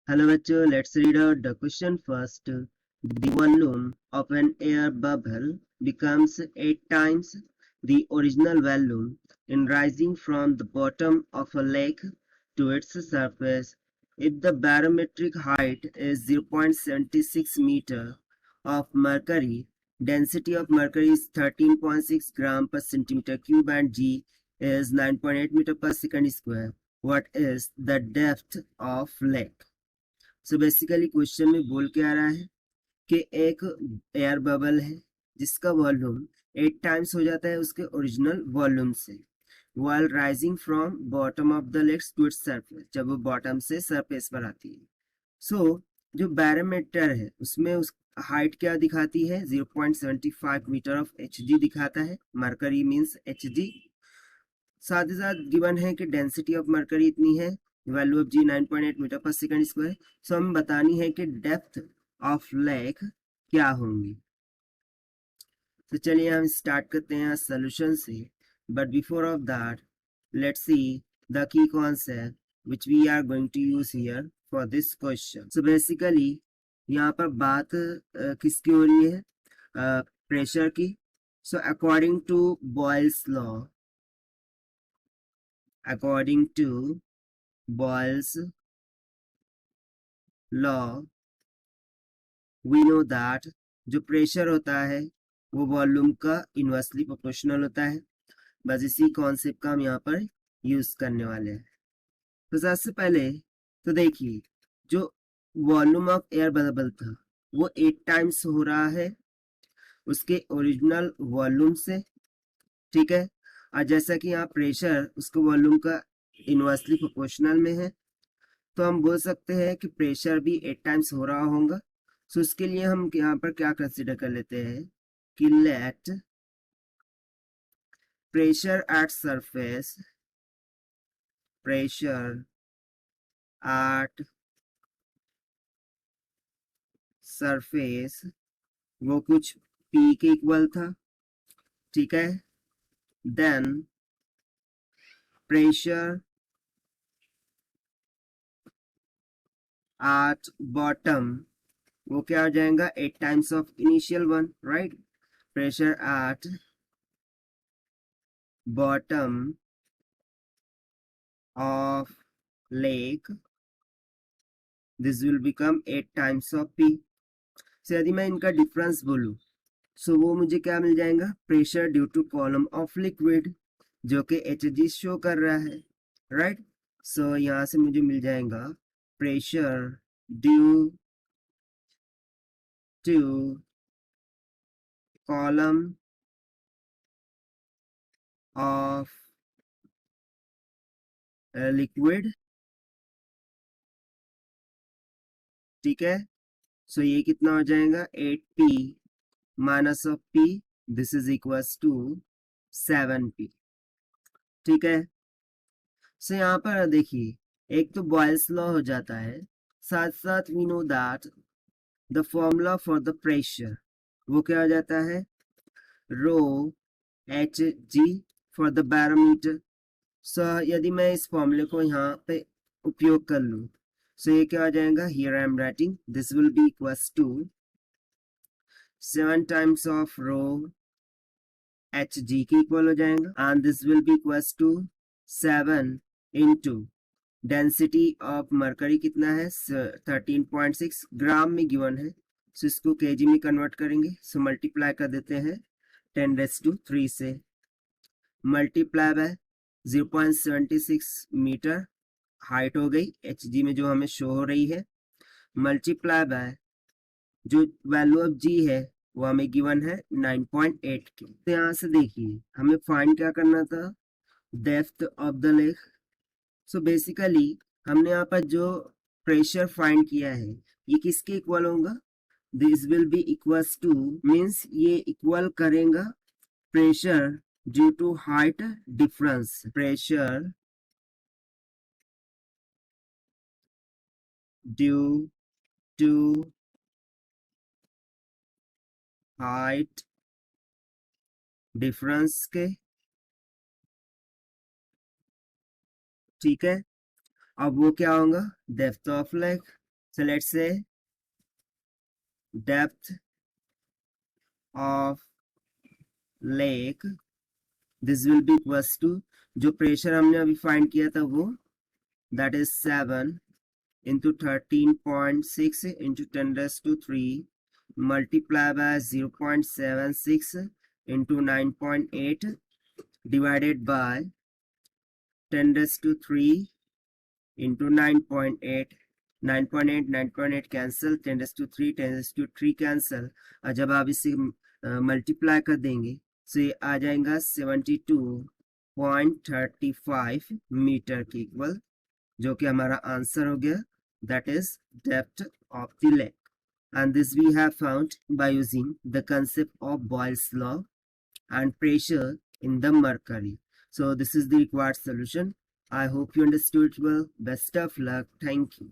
Hello bachcho, let's read out the question first. The volume of an air bubble becomes 8 times the original volume in rising from the bottom of a lake to its surface if the barometric height is 0.76 meter of mercury. Density of mercury is 13.6 gram per centimeter cube and G is 9.8 meter per second square. What is the depth of lake? So basically question में बोल के आ रहा है कि एक air bubble है जिसका volume 8 times हो जाता है उसके ओरिजिनल वॉल्यूम से while rising from bottom of the lakes to its surface, जब वो बॉटम से सरफेस पर आती है। सो जो बैरोमीटर है उसमें उस हाइट क्या दिखाती है 0.75 मीटर ऑफ Hg दिखाता है। Mercury means Hg। साथ ही साथ गिवन है कि डेंसिटी ऑफ मरकरी इतनी है, वैल्यू ऑफ जी 9.8 मीटर पर सेकंड स्क्वायर। सो हमें बतानी है कि डेप्थ ऑफ लेक क्या होंगी। तो चलिए हम स्टार्ट करते हैं सोल्यूशन से, but before of that let's see the key concept which we are going to use here for this question. So basically यहाँ पर बात किसकी हो रही है? प्रेशर की। So according to Boyle's law, according to Boyle's law, we know that जो pressure होता है वो वॉल्यूम का इनवर्सली प्रोपोर्शनल होता है। बस इसी कॉन्सेप्ट का हम यहाँ पर यूज करने वाले हैं। तो सबसे पहले तो देखिए, जो वॉल्यूम ऑफ एयर बबल था वो 8 टाइम्स हो रहा है उसके ओरिजिनल वॉल्यूम से, ठीक है। और जैसा कि यहाँ प्रेशर उसके वॉल्यूम का इनवर्सली प्रोपोर्शनल में है, तो हम बोल सकते हैं कि प्रेशर भी 8 टाइम्स हो रहा होगा। सो इसके लिए हम यहाँ पर क्या कंसीडर कर लेते हैं कि let pressure at surface, pressure at surface वो कुछ P के इक्वल था, ठीक है। देन प्रेशर एट बॉटम वो क्या हो जाएगा 8 times of initial one, right. Pressure at bottom of lake, this will become 8 times of P। so यदि मैं इनका डिफरेंस बोलूं सो वो मुझे क्या मिल जाएगा? Pressure due to column of liquid जो कि Hg शो कर रहा है, राइट। सो यहाँ से मुझे मिल जाएगा pressure due to column of liquid, ठीक है। सो ये कितना हो जाएगा 8P minus of P, this is equals to 7P, ठीक है। सो यहाँ पर देखिए एक तो बॉयल्स लॉ हो जाता है, साथ साथ we know that the formula for the pressure वो क्या हो जाता है rho Hg for the barometer. So यदि मैं इस फॉर्मूले को यहाँ पे उपयोग कर लूँ सो ये क्या हो जाएगा, here I am writing this will be equals to 7 times of rho Hg के इक्वल हो जाएगा and this will be equals to 7 into density of mercury कितना है 13.6 ग्राम में गिवन है। सो इसको केजी में कन्वर्ट करेंगे, सो मल्टीप्लाई कर देते हैं 10⁻³ से, मल्टीप्लाई बाय 0.76 मीटर हाइट हो गई Hg में जो हमें शो हो रही है, मल्टीप्लाई बाय जो वैल्यू ऑफ G है वो हमें गिवन है 9.8 की। तो यहाँ से देखिए हमें फाइंड क्या करना था, depth of the lake. So basically हमने यहाँ पर जो प्रेशर फाइंड किया है ये किसके इक्वल होगा, this will be equals to means ये इक्वल करेगा pressure due to height difference, pressure due to height difference के, ठीक है। अब वो क्या होगा depth of lake, So let's say depth of lake, this will be equals to, जो प्रेशर हमने अभी फाइंड किया था वो, that is 7 into 13.6 into 10 raised to 3 multiply by 0.76 into 9.8 divided by 10 raised to 3 into 9.8, 9.8 9.8 cancel, 10 raised to 3 10 raised to 3 cancel, और जब आप इसे मल्टीप्लाई कर देंगे तो ये आ जाएगा 72.35 मीटर के इक्वल, जो कि हमारा आंसर हो गया, that is depth of the lake. And this we have found by using the concept of Boyle's law and pressure in the mercury. So this is the required solution. I hope you understood well. Best of luck. Thank you.